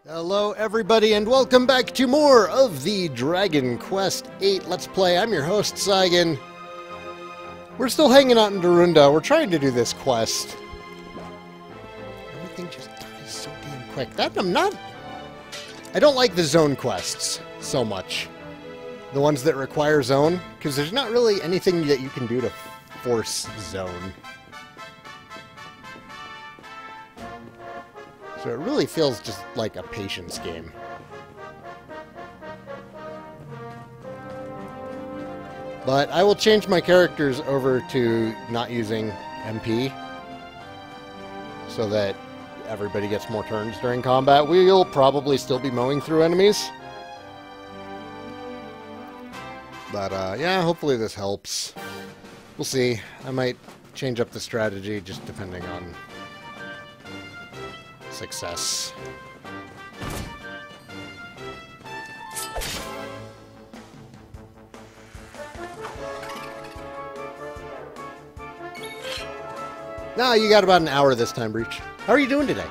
Hello everybody and welcome back to more of the Dragon Quest 8 Let's Play. I'm your host, Saigan. We're still hanging out in Darunda. We're trying to do this quest. Everything just dies so damn quick. I don't like the zone quests so much. The ones that require zone, because there's not really anything that you can do to force zone. So it really feels just like a patience game. But I will change my characters over to not using MP so that everybody gets more turns during combat. We'll probably still be mowing through enemies. But yeah, hopefully this helps. We'll see. I might change up the strategy just depending on success. No, you got about an hour this time, Breach. How are you doing today?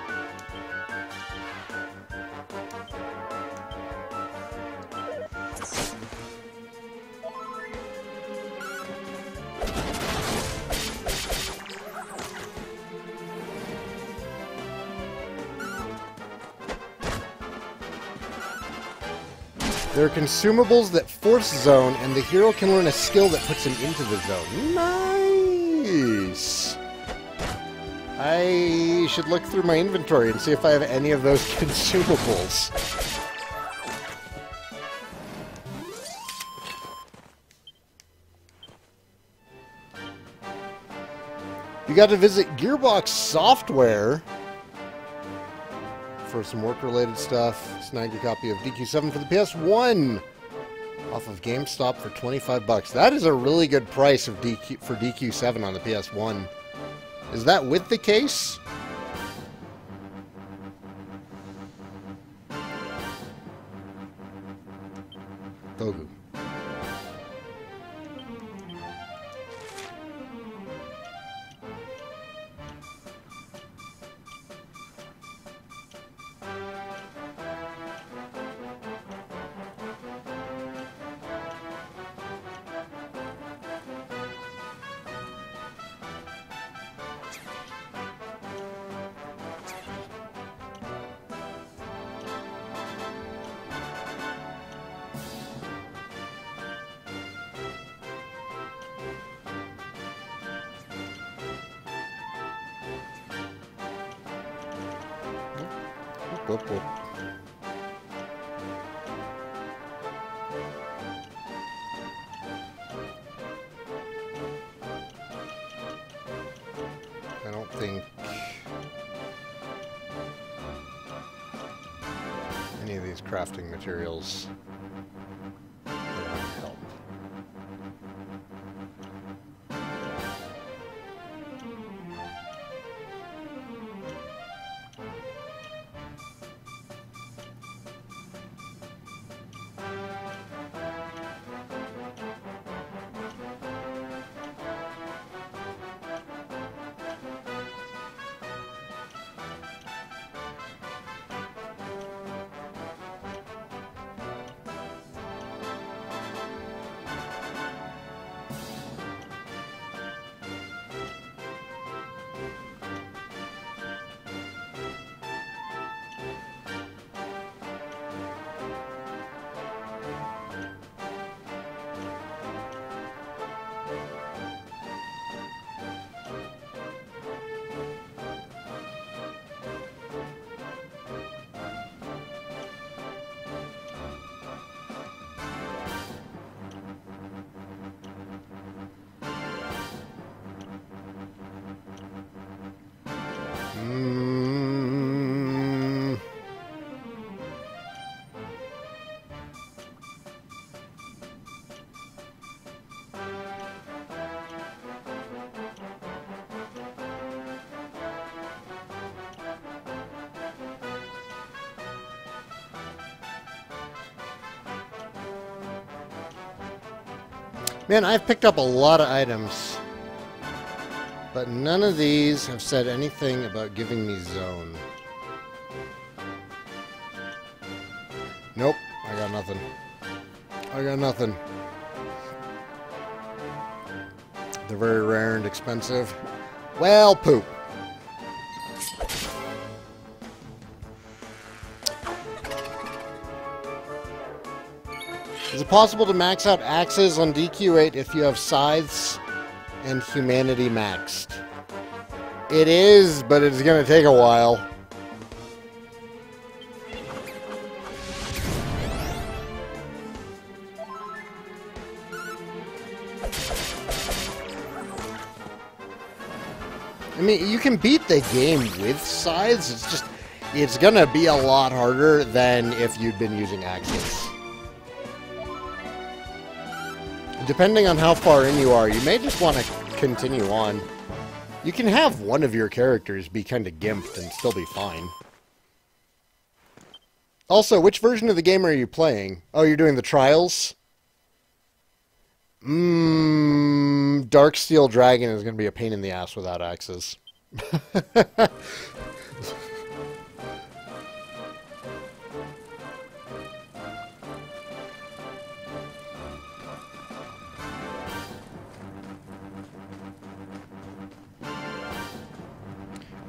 There are consumables that force zone, and the hero can learn a skill that puts him into the zone. Nice! I should look through my inventory and see if I have any of those consumables. You got to visit Gearbox Software for some work-related stuff. Snag a copy of DQ7 for the PS1 off of GameStop for 25 bucks. That is a really good price of for DQ7 on the PS1. Is that with the case? Gogu. Whoop, whoop. I don't think any of these crafting materials are going to help. Man, I've picked up a lot of items, but none of these have said anything about giving me zone. Nope, I got nothing. I got nothing. They're very rare and expensive. Well, poop. Is it possible to max out axes on DQ8 if you have scythes and humanity maxed? It is, but it's going to take a while. I mean, you can beat the game with scythes. It's just, it's going to be a lot harder than if you'd been using axes. Depending on how far in you are, you may just want to continue on. You can have one of your characters be kind of gimped and still be fine. Also, which version of the game are you playing? Oh, you're doing the trials? Darksteel Dragon is going to be a pain in the ass without axes.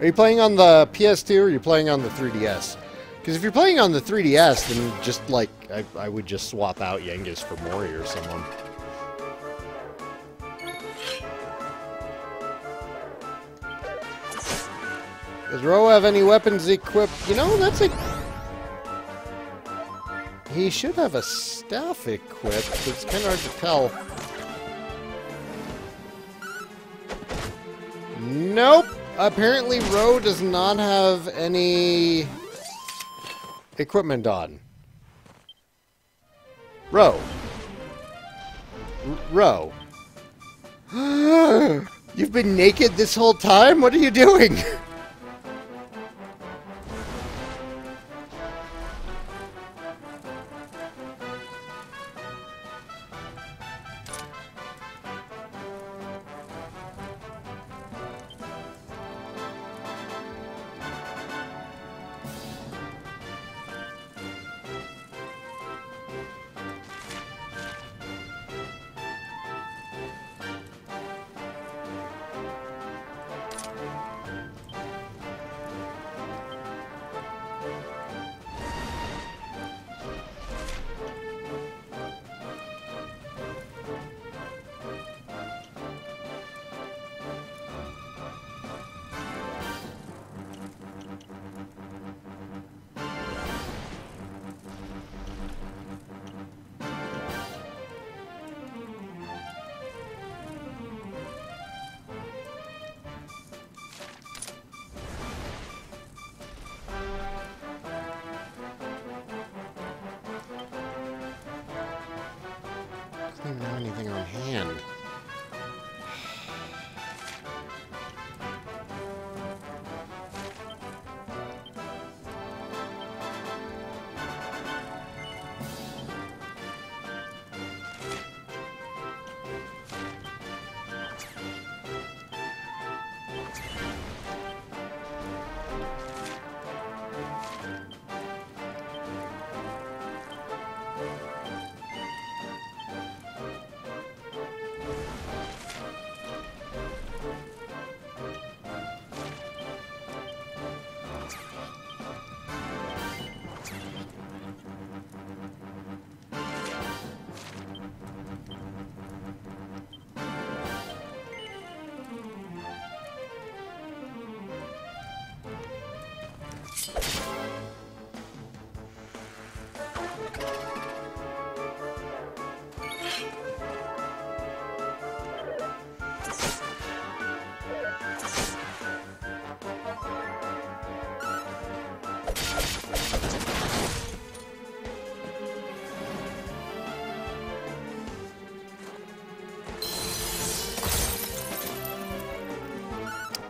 Are you playing on the PS2 or are you playing on the 3DS? Because if you're playing on the 3DS, then just like, I would just swap out Yengus for Mori or someone. Does Ro have any weapons equipped? You know, that's a... He should have a staff equipped, but it's kind of hard to tell. Nope! Apparently Ro does not have any equipment on. Ro. Ro. You've been naked this whole time? What are you doing? I don't have anything on hand.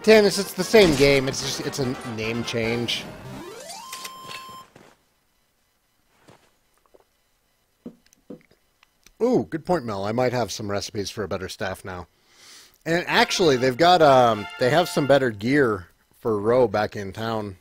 Tannis, it's the same game. It's just, it's a name change. Ooh, good point, Mel. I might have some recipes for a better staff now. And actually, they've got, they have some better gear for Ro back in town.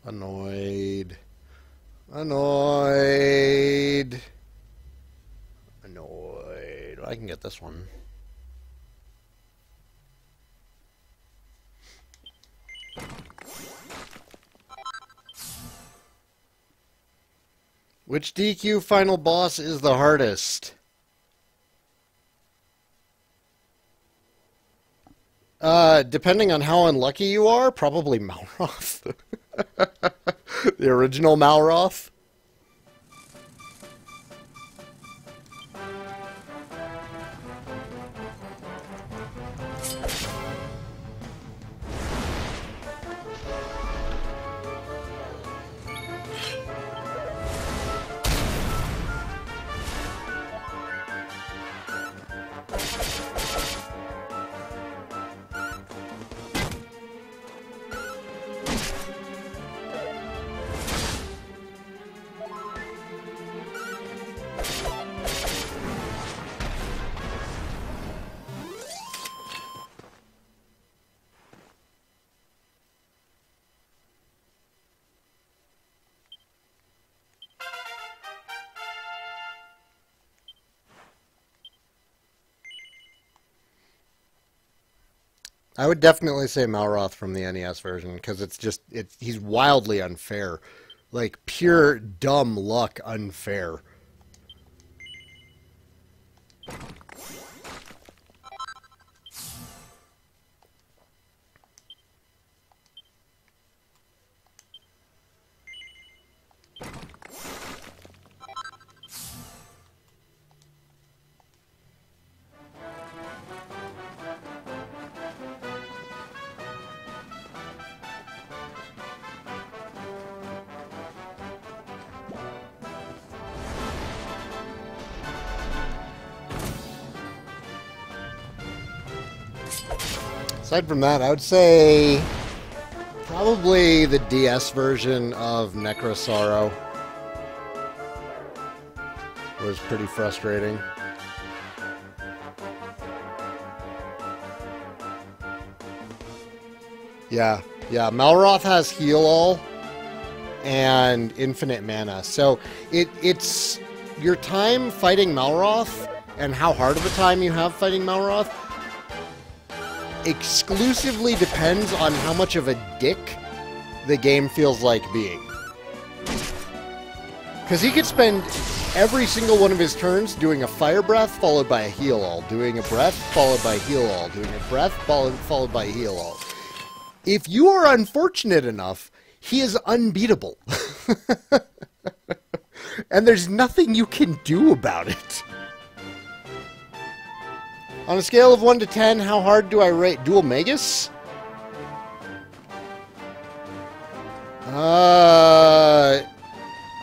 Annoyed. Annoyed. Annoyed. I can get this one. Which DQ final boss is the hardest? Depending on how unlucky you are, probably Malroth. The original Malroth. I would definitely say Malroth from the NES version, because he's wildly unfair. Like, pure dumb luck unfair. Aside from that, I would say probably the DS version of Necrosorrow was pretty frustrating. Yeah, Malroth has heal all and infinite mana, so it's your time fighting Malroth and how hard of a time you have fighting Malroth exclusively depends on how much of a dick the game feels like being. Because he could spend every single one of his turns doing a fire breath followed by a heal all, doing a breath followed by heal all, doing a breath followed by heal all. If you are unfortunate enough, he is unbeatable. And there's nothing you can do about it. On a scale of 1 to 10, how hard do I rate Dual Magus?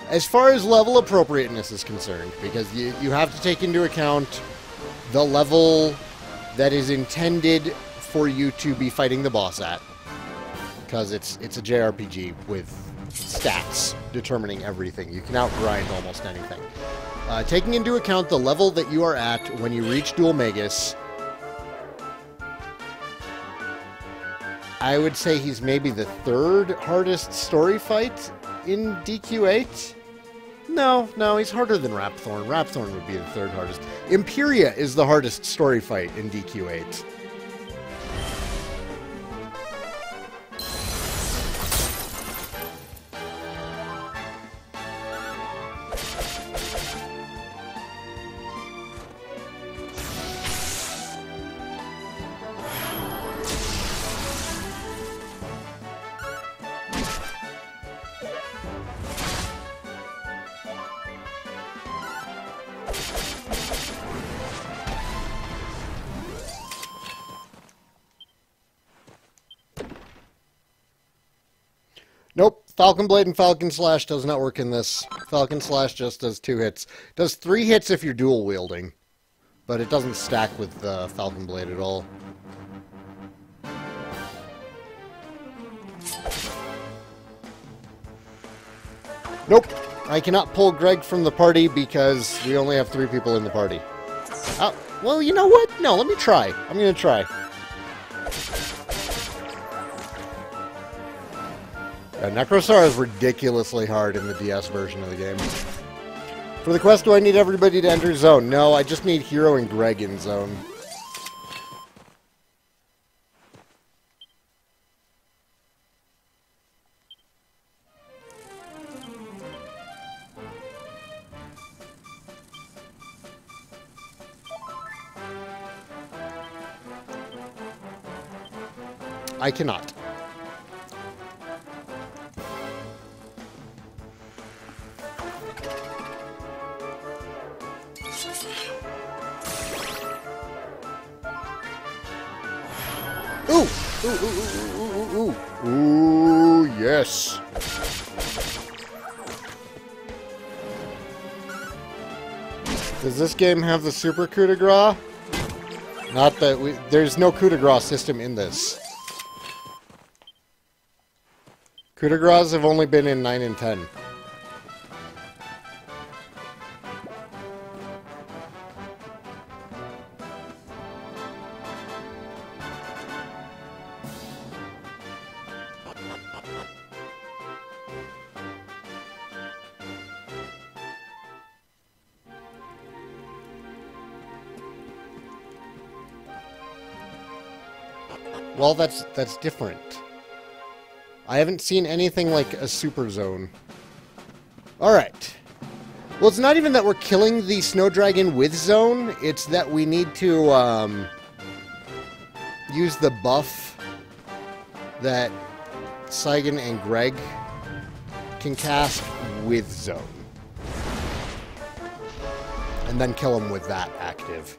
As far as level appropriateness is concerned, because you have to take into account the level that is intended for you to be fighting the boss at. Because it's a JRPG with stats determining everything. You can outgrind almost anything. Taking into account the level that you are at when you reach Dual Magus, I would say he's maybe the third hardest story fight in DQ8. No, he's harder than Rapthorn. Rapthorn would be the third hardest. Imperia is the hardest story fight in DQ8. Nope, Falcon Blade and Falcon Slash does not work in this. Falcon Slash just does 2 hits. Does 3 hits if you're dual wielding, but it doesn't stack with Falcon Blade at all. Nope, I cannot pull Greg from the party because we only have 3 people in the party. Oh, well, you know what? No, let me try. I'm going to try. Necrosar is ridiculously hard in the DS version of the game. For the quest, do I need everybody to enter zone? No, I just need Hero and Greg in zone. I cannot. Ooh! Ooh, ooh, ooh, ooh, ooh, ooh. Ooh, yes. Does this game have the super coup de grace? Not that there's no coup de grace system in this. Coup de grace have only been in 9 and 10. Well, that's different. I haven't seen anything like a super zone. Alright. Well, it's not even that we're killing the snow dragon with zone, it's that we need to use the buff that Saigan and Greg can cast with zone. And then kill him with that active,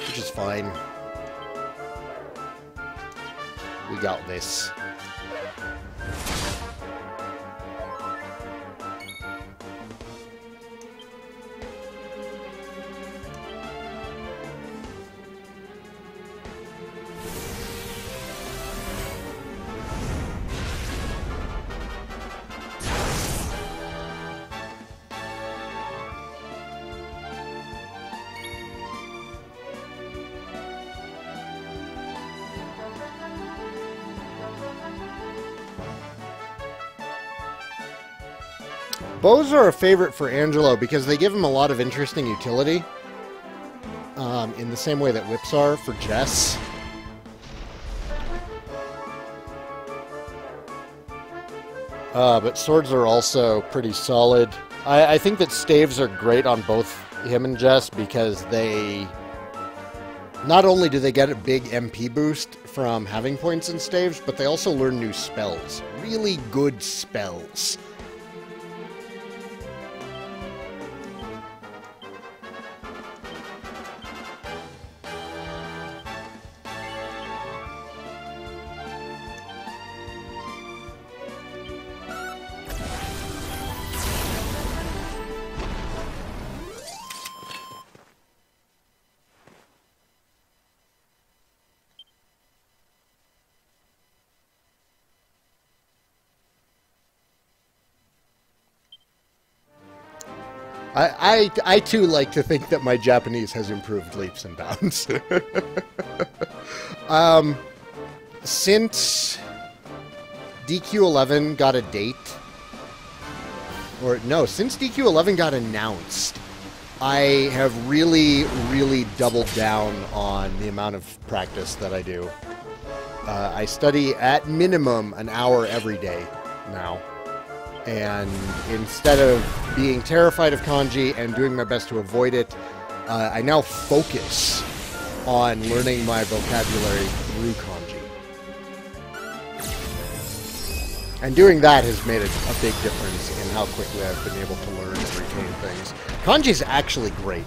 which is fine. We got this. Bows are a favorite for Angelo because they give him a lot of interesting utility. In the same way that whips are for Jess. But swords are also pretty solid. I think that staves are great on both him and Jess because they... Not only do they get a big MP boost from having points in staves, but they also learn new spells. Really good spells. I too like to think that my Japanese has improved leaps and bounds. Since DQ11 got a date, or no, since DQ11 got announced, I have really, really doubled down on the amount of practice that I do. I study at minimum an hour every day now. And instead of being terrified of kanji and doing my best to avoid it, I now focus on learning my vocabulary through kanji. And doing that has made a big difference in how quickly I've been able to learn and retain things. Kanji is actually great.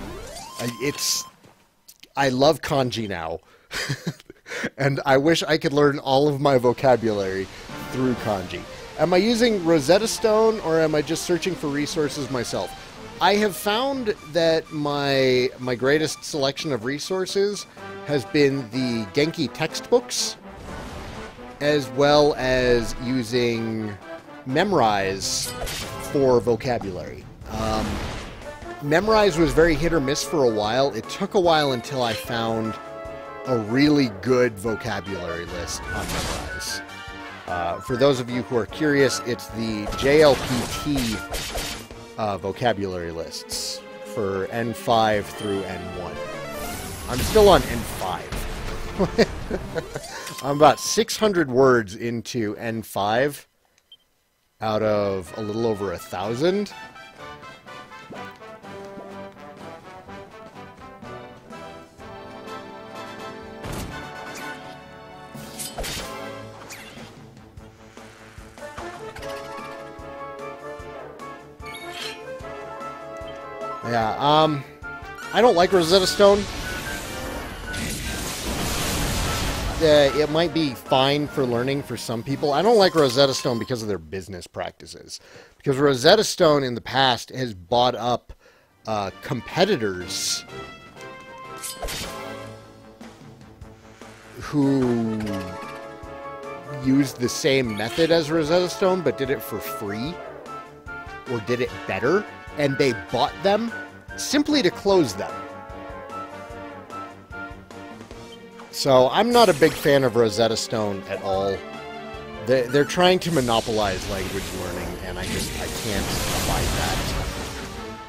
I love kanji now. And I wish I could learn all of my vocabulary through kanji. Am I using Rosetta Stone, or am I just searching for resources myself? I have found that my greatest selection of resources has been the Genki textbooks, as well as using Memrise for vocabulary. Memrise was very hit or miss for a while. It took a while until I found a really good vocabulary list on Memrise. For those of you who are curious, it's the JLPT vocabulary lists for N5 through N1. I'm still on N5. I'm about 600 words into N5 out of a little over 1,000. Yeah, I don't like Rosetta Stone. It might be fine for learning for some people. I don't like Rosetta Stone because of their business practices. Because Rosetta Stone in the past has bought up competitors who used the same method as Rosetta Stone but did it for free or did it better, and they bought them simply to close them. So I'm not a big fan of Rosetta Stone at all. They're trying to monopolize language learning, and I can't abide that.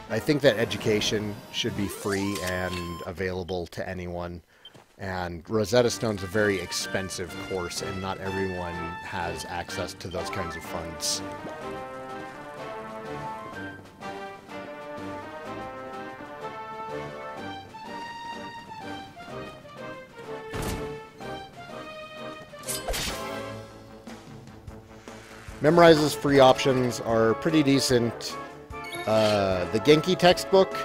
I think that education should be free and available to anyone. And Rosetta Stone's a very expensive course, and not everyone has access to those kinds of funds. Memorize's free options are pretty decent. The Genki textbook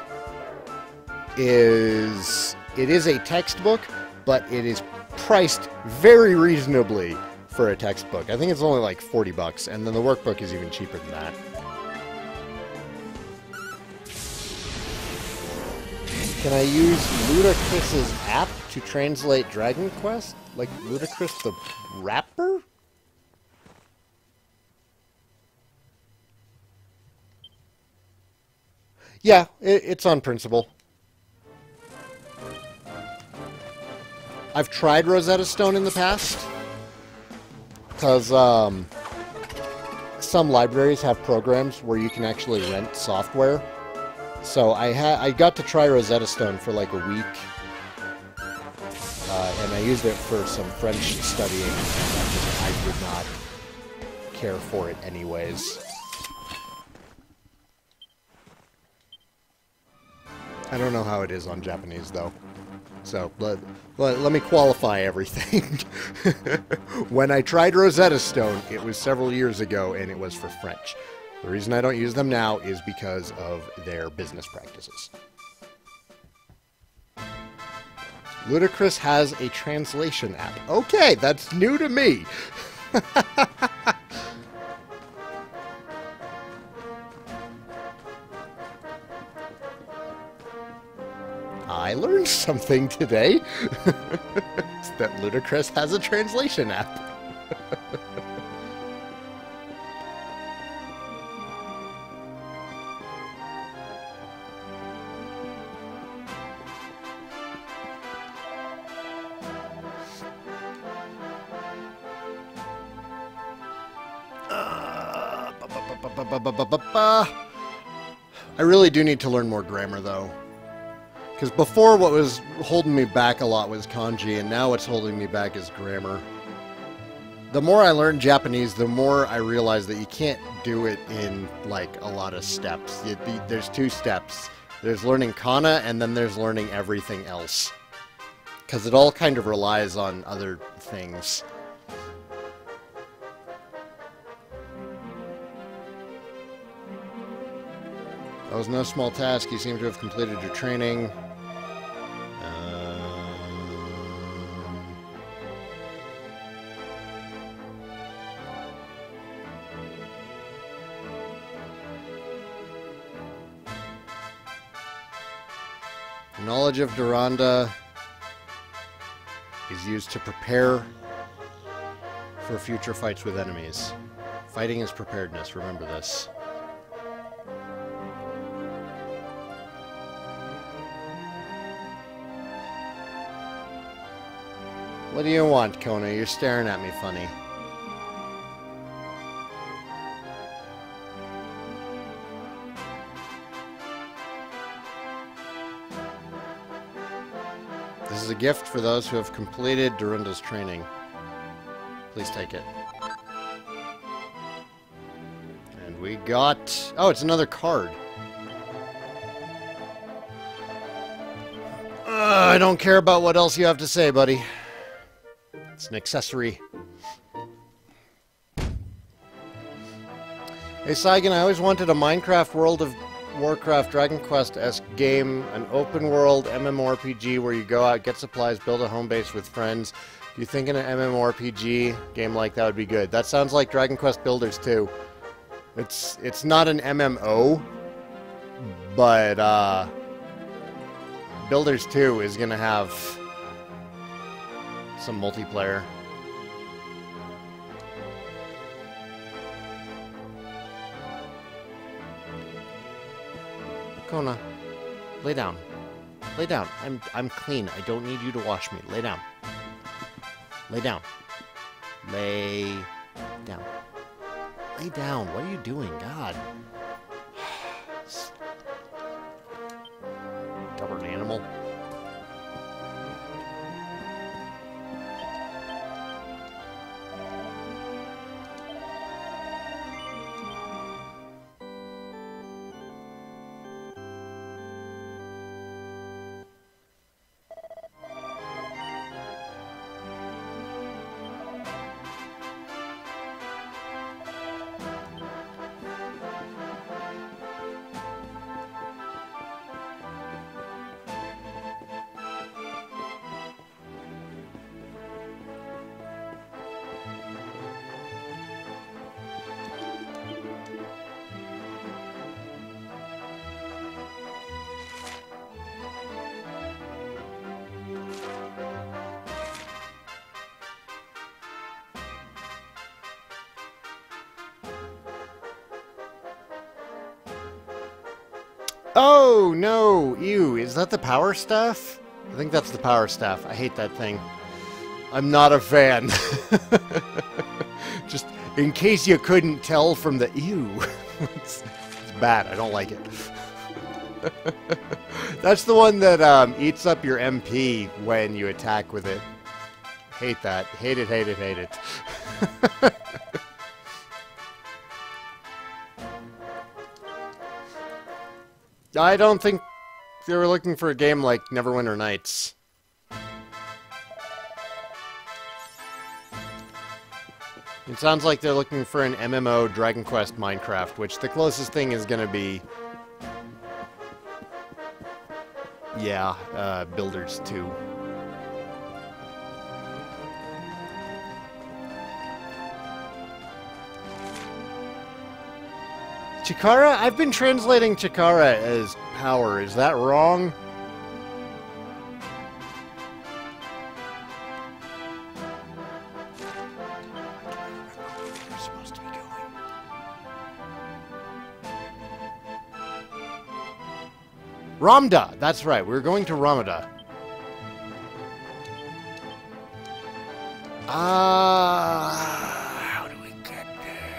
is a textbook, but it is priced very reasonably for a textbook. I think it's only like 40 bucks, and then the workbook is even cheaper than that. Can I use Ludacris's app to translate Dragon Quest? Like Ludacris the rapper? Yeah, it's on principle. I've tried Rosetta Stone in the past, because some libraries have programs where you can actually rent software. So I got to try Rosetta Stone for like a week, and I used it for some French studying, and I did not care for it anyways. I don't know how it is on Japanese, though. So, let me qualify everything. When I tried Rosetta Stone, it was several years ago, and it was for French. The reason I don't use them now is because of their business practices. Ludacris has a translation app. Okay, that's new to me. I learned something today. It's that Ludacris has a translation app. I really do need to learn more grammar, though. Because before, what was holding me back a lot was kanji, and now what's holding me back is grammar. The more I learn Japanese, the more I realize that you can't do it in, like, a lot of steps. There's 2 steps. There's learning kana, and then there's learning everything else. Because it all kind of relies on other things. That was no small task. You seem to have completed your training. Knowledge of Duranda is used to prepare for future fights with enemies. Fighting is preparedness. Remember this. What do you want, Kona? You're staring at me funny. is a gift for those who have completed Dorinda's training. Please take it. And we got... Oh, it's another card. I don't care about what else you have to say, buddy. It's an accessory. Hey, Saigan, I always wanted a Minecraft World of Warcraft Dragon Quest-esque game, an open-world MMORPG where you go out, get supplies, build a home base with friends. Do you think an MMORPG game like that would be good? That sounds like Dragon Quest Builders 2. It's not an MMO, but Builders 2 is going to have some multiplayer. Kona, lay down. Lay down. I'm clean. I don't need you to wash me. Lay down. Lay down. Lay down. Lay down. What are you doing? God. Stubborn animal. Oh, no! Ew, is that the power staff? I think that's the power staff. I hate that thing. I'm not a fan. Just in case you couldn't tell from the ew. It's bad. I don't like it. That's the one that eats up your MP when you attack with it. Hate that. Hate it, hate it, hate it. I don't think they were looking for a game like Neverwinter Nights. It sounds like they're looking for an MMO Dragon Quest Minecraft, which the closest thing is going to be... Yeah, Builders 2. Chikara? I've been translating Chikara as power. Is that wrong? We're supposed to be going. Ramda! That's right. We're going to Ramada. How do we get there?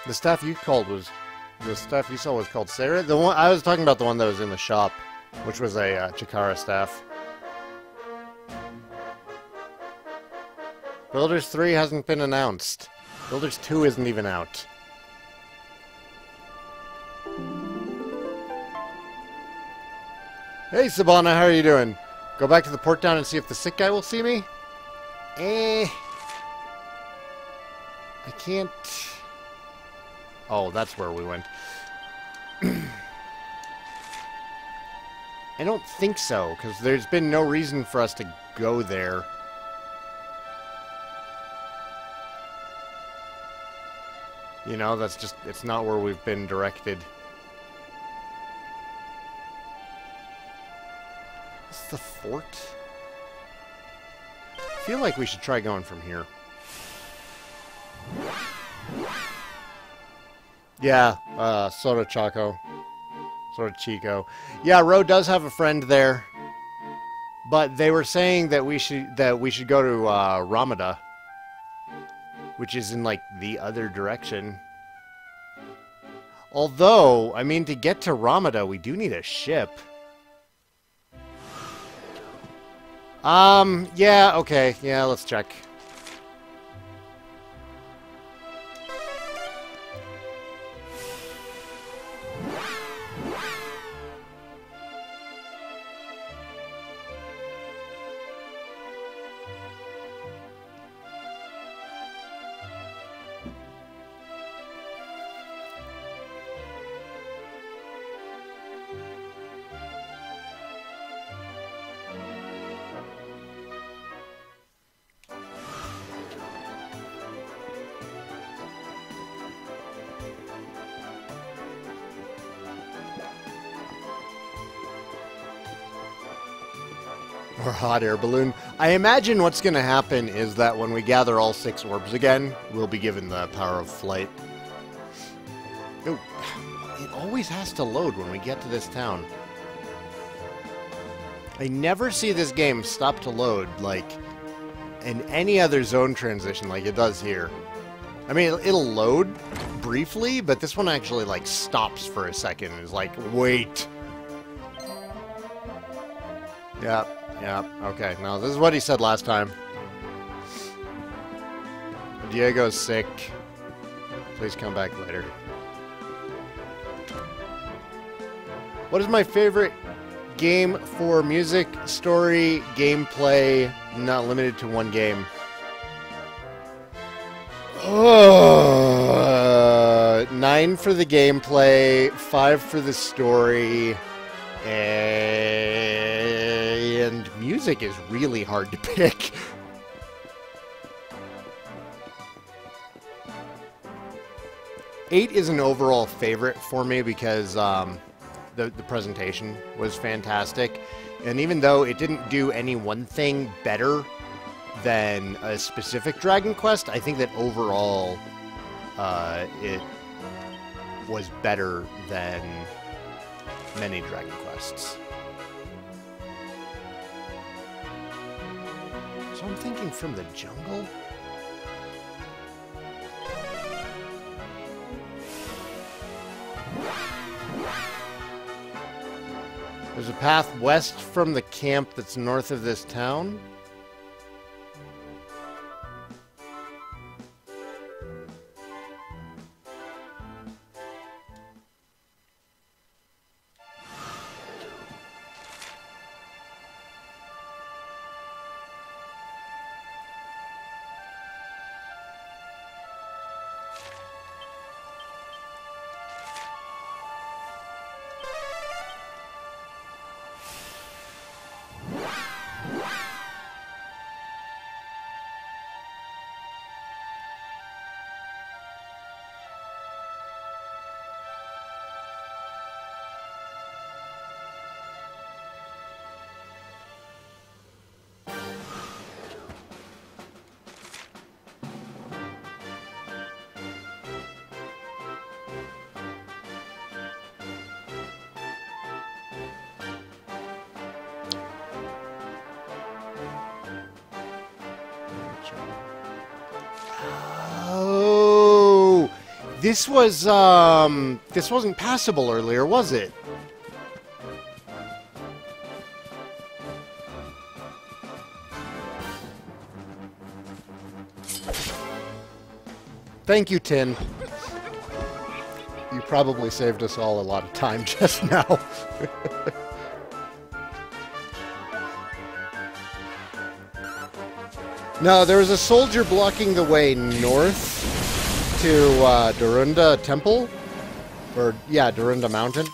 The staff you called was... The staff you saw was called Sarah? The one I was talking about, the one that was in the shop, which was a Chikara staff. Builders 3 hasn't been announced. Builders 2 isn't even out. Hey, Sabana, how are you doing? Go back to the port down and see if the sick guy will see me? I can't... Oh, that's where we went. I don't think so, because there's been no reason for us to go there. You know, that's just, it's not where we've been directed. Is the fort? I feel like we should try going from here. Yeah, Soda Choco. Soda Chico. Yeah, Ro does have a friend there. But they were saying that we should go to Ramada, which is in like the other direction. Although, I mean, to get to Ramada, we do need a ship. Yeah, okay. Yeah, let's check. Or hot air balloon. I imagine what's going to happen is that when we gather all 6 orbs again, we'll be given the power of flight. Ooh, it always has to load when we get to this town. I never see this game stop to load, like, in any other zone transition like it does here. I mean, it'll load briefly, but this one actually, like, stops for a second and is like, wait. Yeah. Yeah, okay. No, this is what he said last time. Diego's sick. Please come back later. What is my favorite game for music, story, gameplay, not limited to one game? 9 for the gameplay, 5 for the story, and music is really hard to pick. Eight is an overall favorite for me because the presentation was fantastic. And even though it didn't do any one thing better than a specific Dragon Quest, I think that overall it was better than many Dragon Quests. So I'm thinking from the jungle? There's a path west from the camp that's north of this town. Oh, this wasn't passable earlier, was it? Thank you, Tin. You probably saved us all a lot of time just now. No, there was a soldier blocking the way north to Darunda Temple. Or, yeah, Darunda Mountain.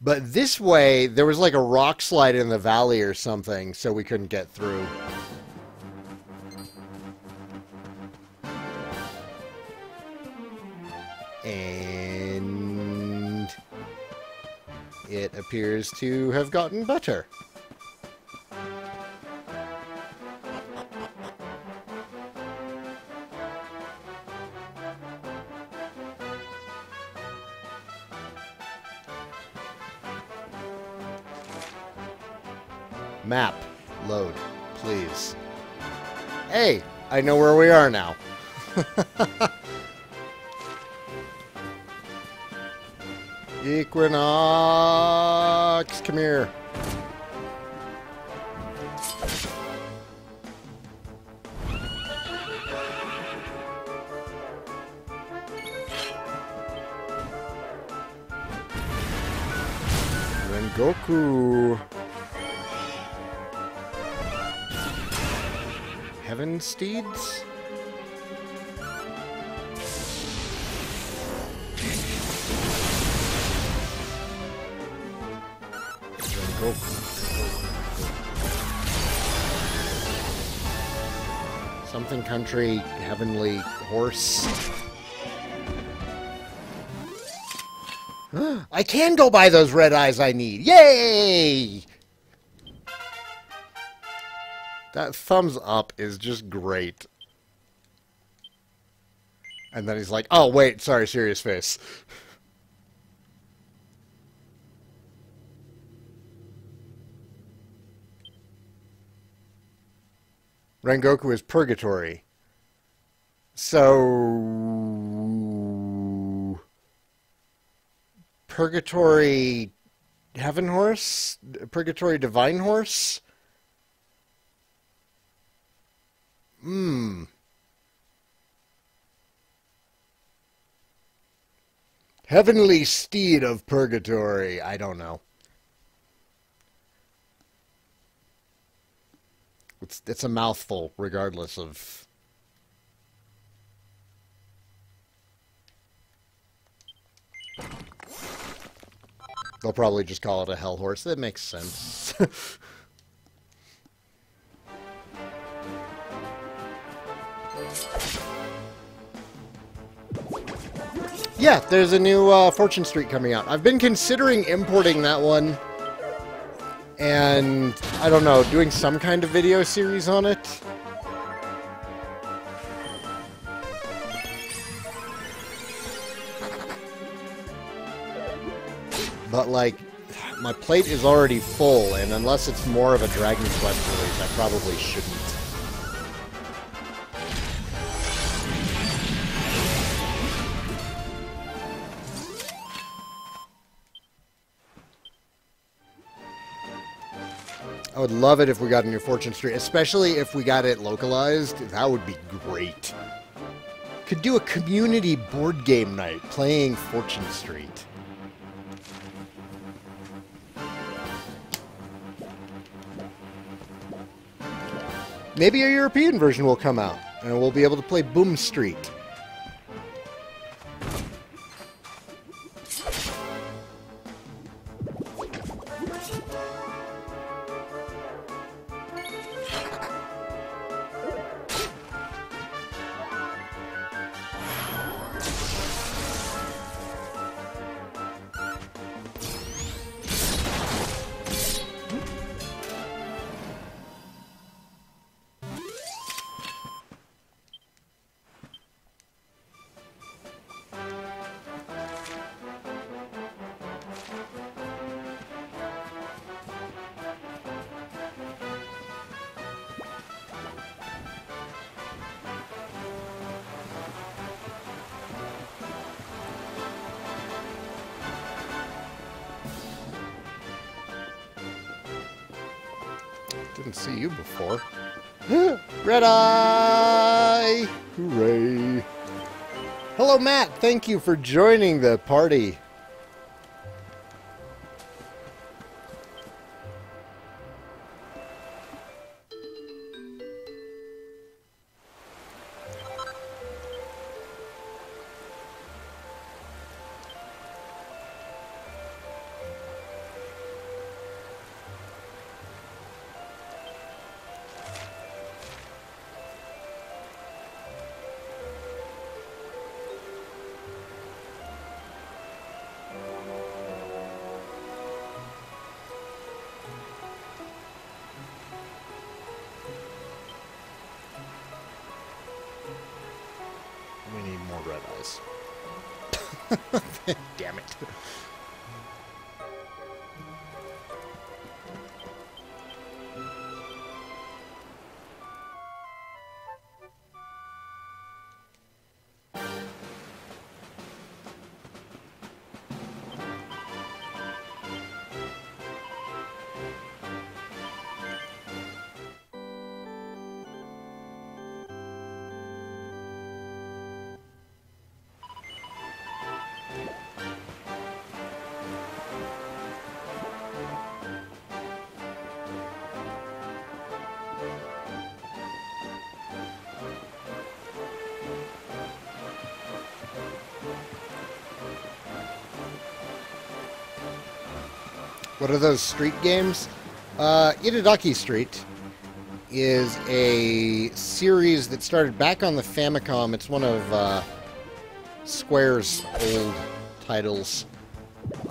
But this way, there was like a rock slide in the valley or something, so we couldn't get through. And it appears to have gotten better. Map. Load. Please. Hey! I know where we are now. Equinox! Come here. Rengoku. Heaven Steeds? Something country, heavenly horse. I can go buy those red eyes I need. Yay! That thumbs up is just great. And then he's like, oh, wait, sorry, serious face. Rengoku is purgatory. So... Purgatory Heaven Horse? Purgatory Divine Horse? Heavenly Steed of Purgatory. I don't know. It's a mouthful, regardless of... They'll probably just call it a Hell Horse. That makes sense. Yeah, there's a new Fortune Street coming out. I've been considering importing that one. And, I don't know, doing some kind of video series on it. But, like, my plate is already full, and unless it's more of a Dragon Quest release, I probably shouldn't. I would love it if we got a new Fortune Street, especially if we got it localized. That would be great. Could do a community board game night playing Fortune Street. Maybe a European version will come out, and we'll be able to play Boom Street. Didn't see you before. Red Eye! Hooray! Hello, Matt. Thank you for joining the party. points. Damn it. What are those street games? Itadaki Street is a series that started back on the Famicom. It's one of Square's old titles.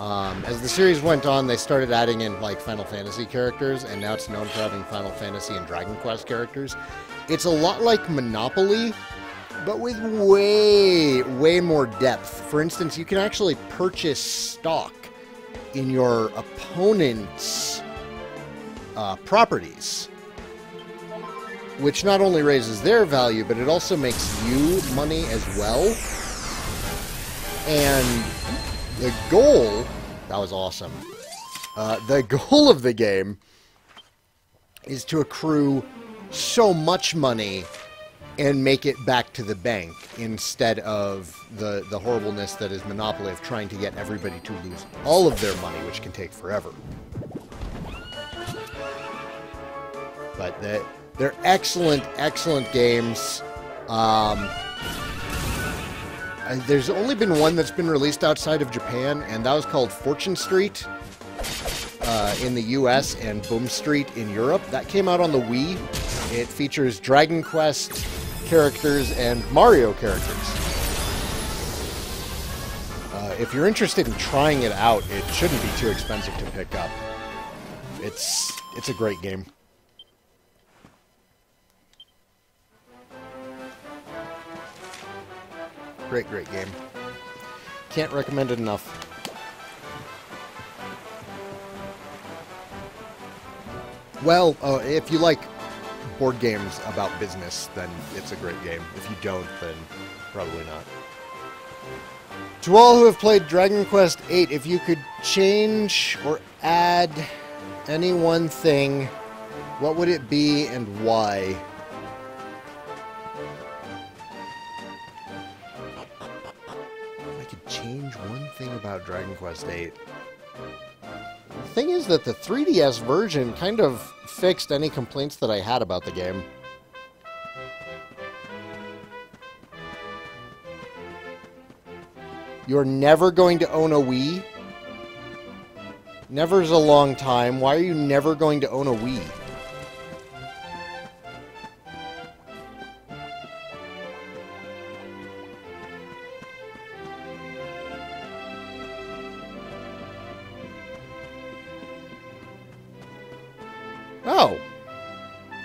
As the series went on, they started adding in like Final Fantasy characters, and now it's known for having Final Fantasy and Dragon Quest characters. It's a lot like Monopoly, but with way more depth. For instance, you can actually purchase stock in your opponent's properties, which not only raises their value, but it also makes you money as well. And the goal... That was awesome. The goal of the game is to accrue so much money and make it back to the bank, instead of the horribleness that is Monopoly of trying to get everybody to lose all of their money, which can take forever. But they're excellent games. There's only been one that's been released outside of Japan, and that was called Fortune Street in the US and Boom Street in Europe. That came out on the Wii. It features Dragon Quest characters and Mario characters. If you're interested in trying it out, it shouldn't be too expensive to pick up. It's a great game. Great game. Can't recommend it enough. Well, if you like board games about business, then it's a great game. If you don't, then probably not. To all who have played Dragon Quest VIII, if you could change or add any one thing, what would it be and why? If I could change one thing about Dragon Quest VIII. The thing is that the 3DS version kind of fixed any complaints that I had about the game. You're never going to own a Wii? Never's a long time. Why are you never going to own a Wii? Oh.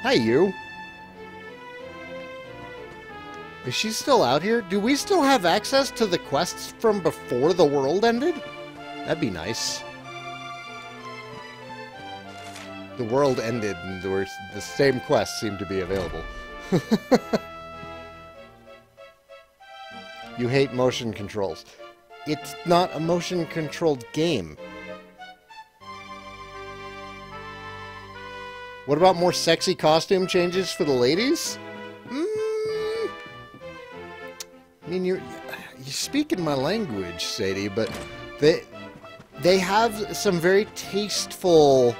Hi, you. Is she still out here? Do we still have access to the quests from before the world ended? That'd be nice. The world ended and the same quests seem to be available. You hate motion controls. It's not a motion-controlled game. What about more sexy costume changes for the ladies? I mean, you're speaking my language, Sadie, but they have some very tasteful,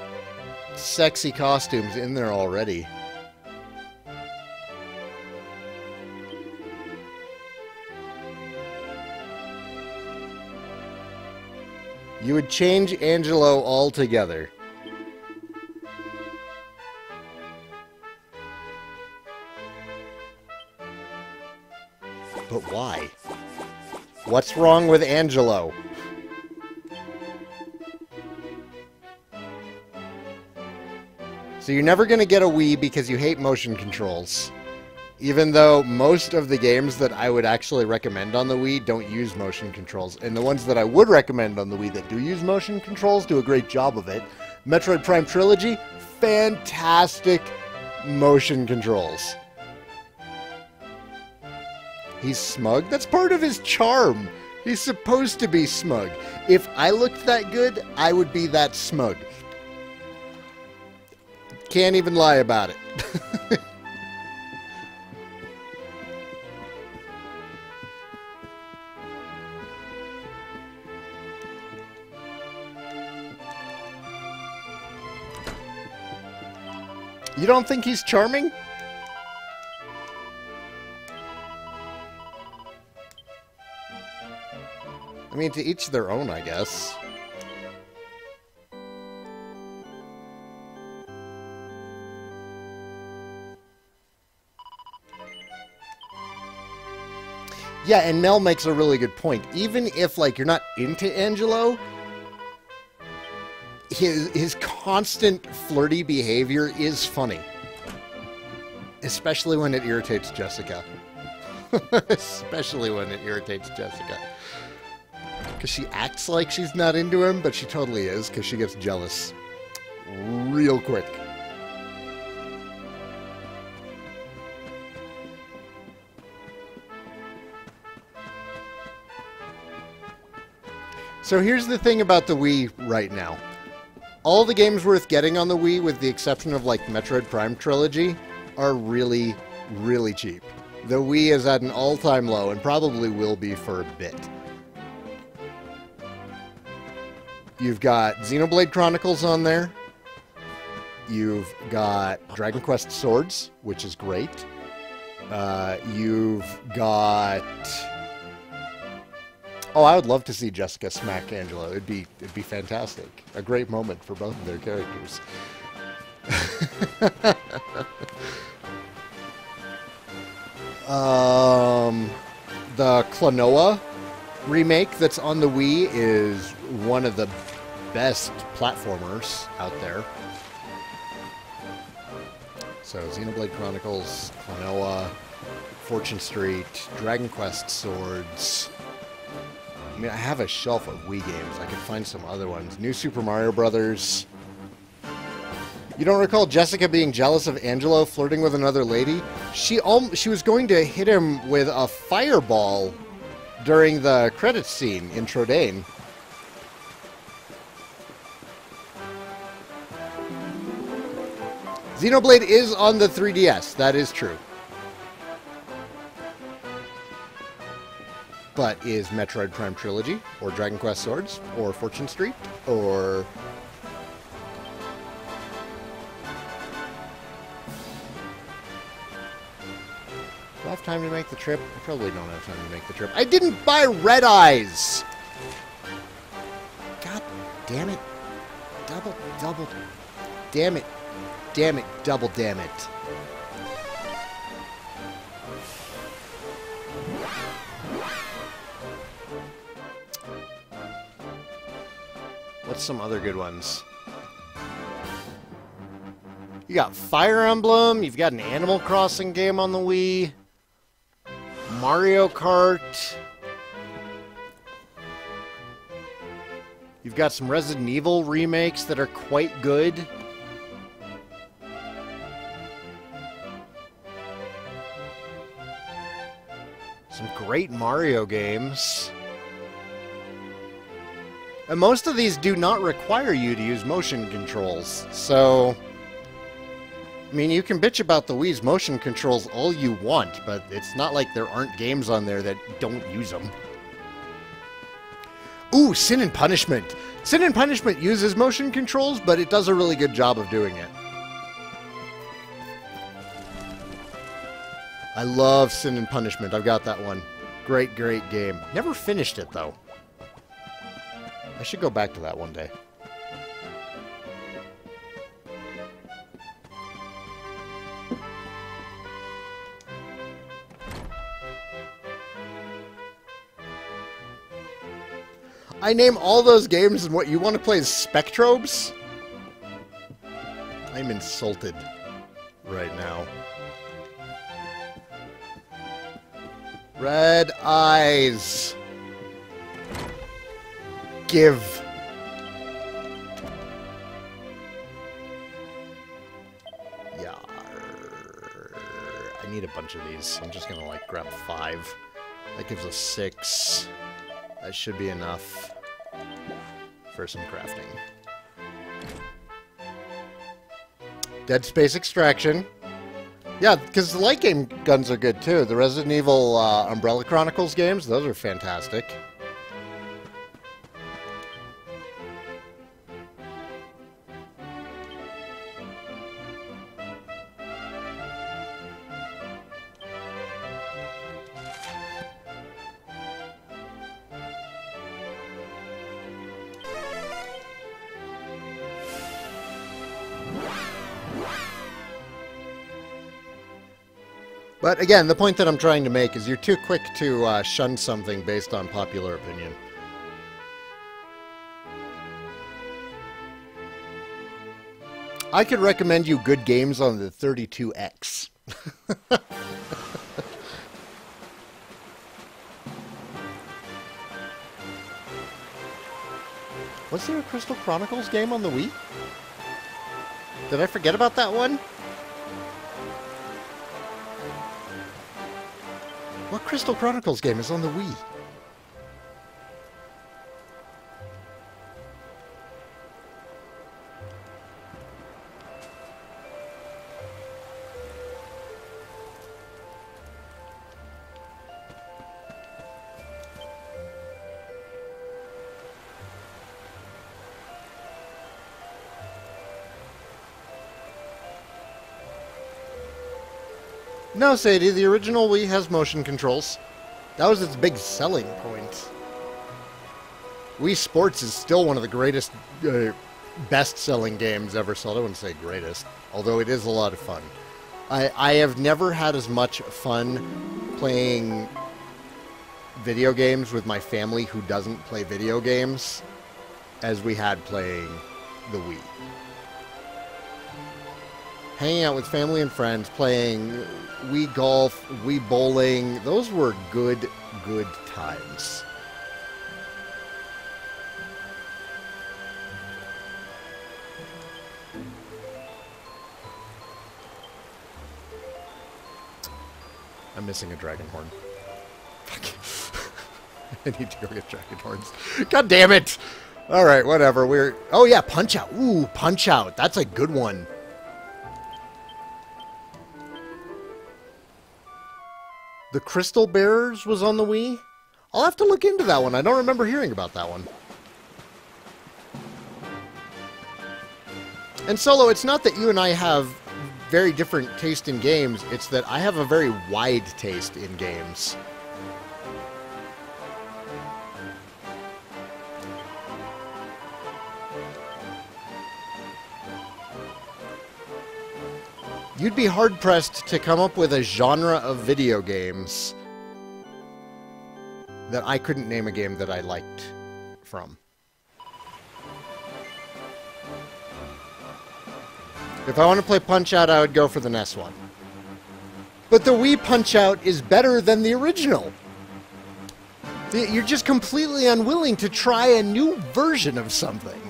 sexy costumes in there already. You would change Angelo altogether. But why? What's wrong with Angelo? So you're never going to get a Wii because you hate motion controls. Even though most of the games that I would actually recommend on the Wii don't use motion controls. And the ones that I would recommend on the Wii that do use motion controls do a great job of it. Metroid Prime Trilogy, fantastic motion controls. He's smug? That's part of his charm. He's supposed to be smug. If I looked that good, I would be that smug. Can't even lie about it. You don't think he's charming? I mean, to each their own, I guess. Yeah, and Mel makes a really good point. Even if, like, you're not into Angelo, his constant flirty behavior is funny. Especially when it irritates Jessica. Especially when it irritates Jessica. Because she acts like she's not into him, but she totally is, because she gets jealous real quick. So here's the thing about the Wii right now. All the games worth getting on the Wii, with the exception of, like, Metroid Prime Trilogy, are really, really cheap. The Wii is at an all-time low, and probably will be for a bit. You've got Xenoblade Chronicles on there. You've got Dragon Quest Swords, which is great. You've got... Oh, I would love to see Jessica smack Angelo. It'd be fantastic. A great moment for both of their characters. The Klonoa remake that's on the Wii is one of the best platformers out there. So, Xenoblade Chronicles, Klonoa, Fortune Street, Dragon Quest Swords. I mean, I have a shelf of Wii games. I could find some other ones. New Super Mario Brothers. You don't recall Jessica being jealous of Angelo flirting with another lady? She was going to hit him with a fireball during the credits scene in Trodain. Xenoblade is on the 3DS. That is true. But is Metroid Prime Trilogy, or Dragon Quest Swords, or Fortune Street, or... Do I have time to make the trip? I probably don't have time to make the trip. I didn't buy Red Eyes! God damn it. Double. Damn it. Damn it. Double damn it. What's some other good ones? You got Fire Emblem, you've got an Animal Crossing game on the Wii, Mario Kart, you've got some Resident Evil remakes that are quite good. Some great Mario games. And most of these do not require you to use motion controls, so... I mean, you can bitch about the Wii's motion controls all you want, but it's not like there aren't games on there that don't use them. Ooh, Sin and Punishment! Sin and Punishment uses motion controls, but it does a really good job of doing it. I love Sin and Punishment. I've got that one. Great, great game. Never finished it, though. I should go back to that one day. I name all those games and what you want to play is Spectrobes? I'm insulted right now. Red eyes. Give. Yeah. I need a bunch of these. I'm just gonna like grab 5. That gives us 6. That should be enough for some crafting. Dead Space Extraction. Yeah, because the light game guns are good too. The Resident Evil Umbrella Chronicles games, those are fantastic. But again, the point that I'm trying to make is you're too quick to shun something based on popular opinion. I could recommend you good games on the 32X. Was there a Crystal Chronicles game on the Wii? Did I forget about that one? What Crystal Chronicles game is on the Wii? No, Sadie, the original Wii has motion controls. That was its big selling point. Wii Sports is still one of the greatest, best-selling games ever sold. I wouldn't say greatest, although it is a lot of fun. I have never had as much fun playing video games with my family who doesn't play video games as we had playing the Wii. Hanging out with family and friends, playing Wii Golf, Wii Bowling, those were good, good times. I'm missing a dragon horn. Fuck. I need to go get dragon horns. God damn it! Alright, whatever. Oh yeah, Punch-Out! Ooh, Punch-Out! That's a good one. The Crystal Bearers was on the Wii? I'll have to look into that one. I don't remember hearing about that one. And Solo, it's not that you and I have very different taste in games. It's that I have a very wide taste in games. You'd be hard-pressed to come up with a genre of video games that I couldn't name a game that I liked from. If I want to play Punch-Out, I would go for the NES one. But the Wii Punch-Out is better than the original. You're just completely unwilling to try a new version of something.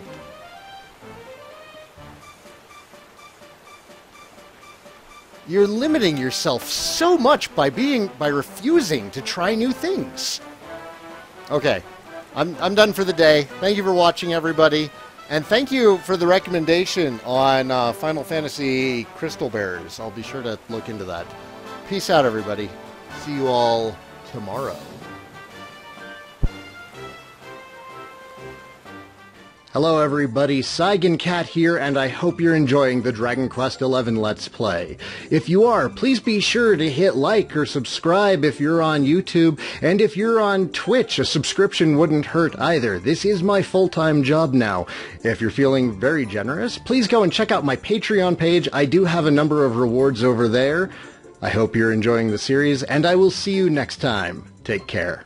You're limiting yourself so much by refusing to try new things. Okay, I'm done for the day. Thank you for watching, everybody. And thank you for the recommendation on Final Fantasy Crystal Bearers. I'll be sure to look into that. Peace out, everybody. See you all tomorrow. Hello everybody, Saigan Cat here, and I hope you're enjoying the Dragon Quest XI Let's Play. If you are, please be sure to hit like or subscribe if you're on YouTube, and if you're on Twitch, a subscription wouldn't hurt either. This is my full-time job now. If you're feeling very generous, please go and check out my Patreon page. I do have a number of rewards over there. I hope you're enjoying the series, and I will see you next time. Take care.